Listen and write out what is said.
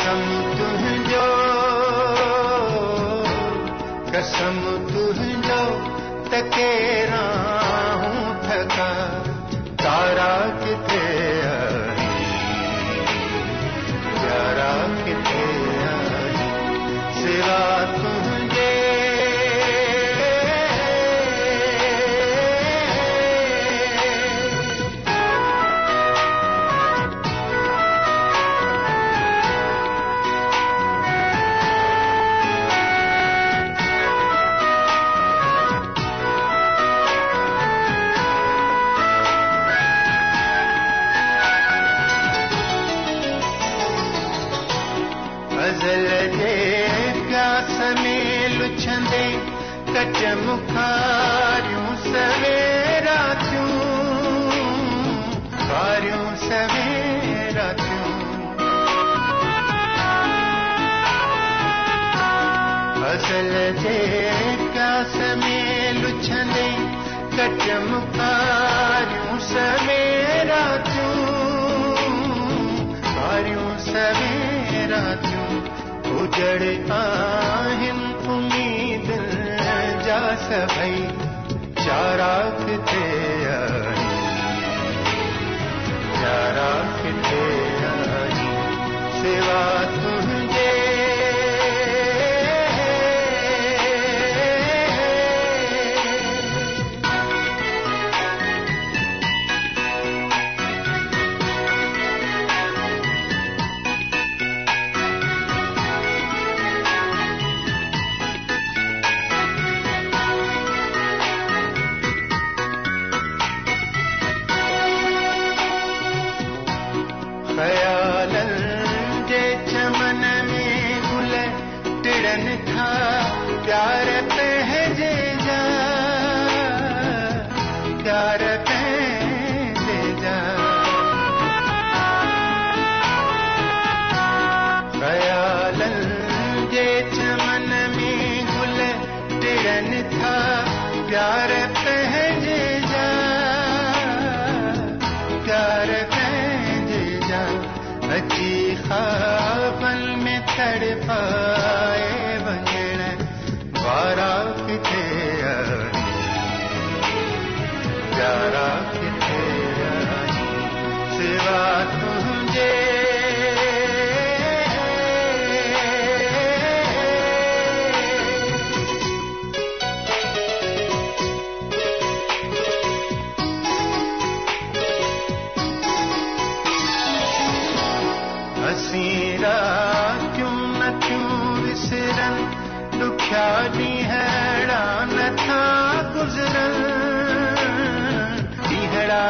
कसम तुझो, कसम तुझो तकेरा हूँ थका, तारा किथे आई, यारा किथे आई, सिवा तुझे गज़ल जे प्यास में लुछंदे कच मुखारियूं सवेरा थियूं, वारियूं सवेरा थियूं। गज़ल जे प्यास में लुछंदे कच मुखारियूं सवेरा थियूं, वारियूं सवेरा थियूं। उजड़ आहिनि उम्मीद जा सभई, यारा किथे आई, यारा किथे आई, सिवा तुझे ख़यालनि जे चमन में गुल टिड़नि था, प्यार पंहिंजे जा, प्यार पंहिंजे जा। ख़यालनि जे चमन में गुल टिड़नि था, प्यार पंहिंजे जा, प्यार अची ख़्वाबनि में तड़पाए वञण वारा किथे आई, यारा किथे आई, सिवा तुझे हसीं रातियूं नथियूं विसरनि, ॾुखिया ॾींहड़ा नथा गुज़रनि, ॾींहड़ा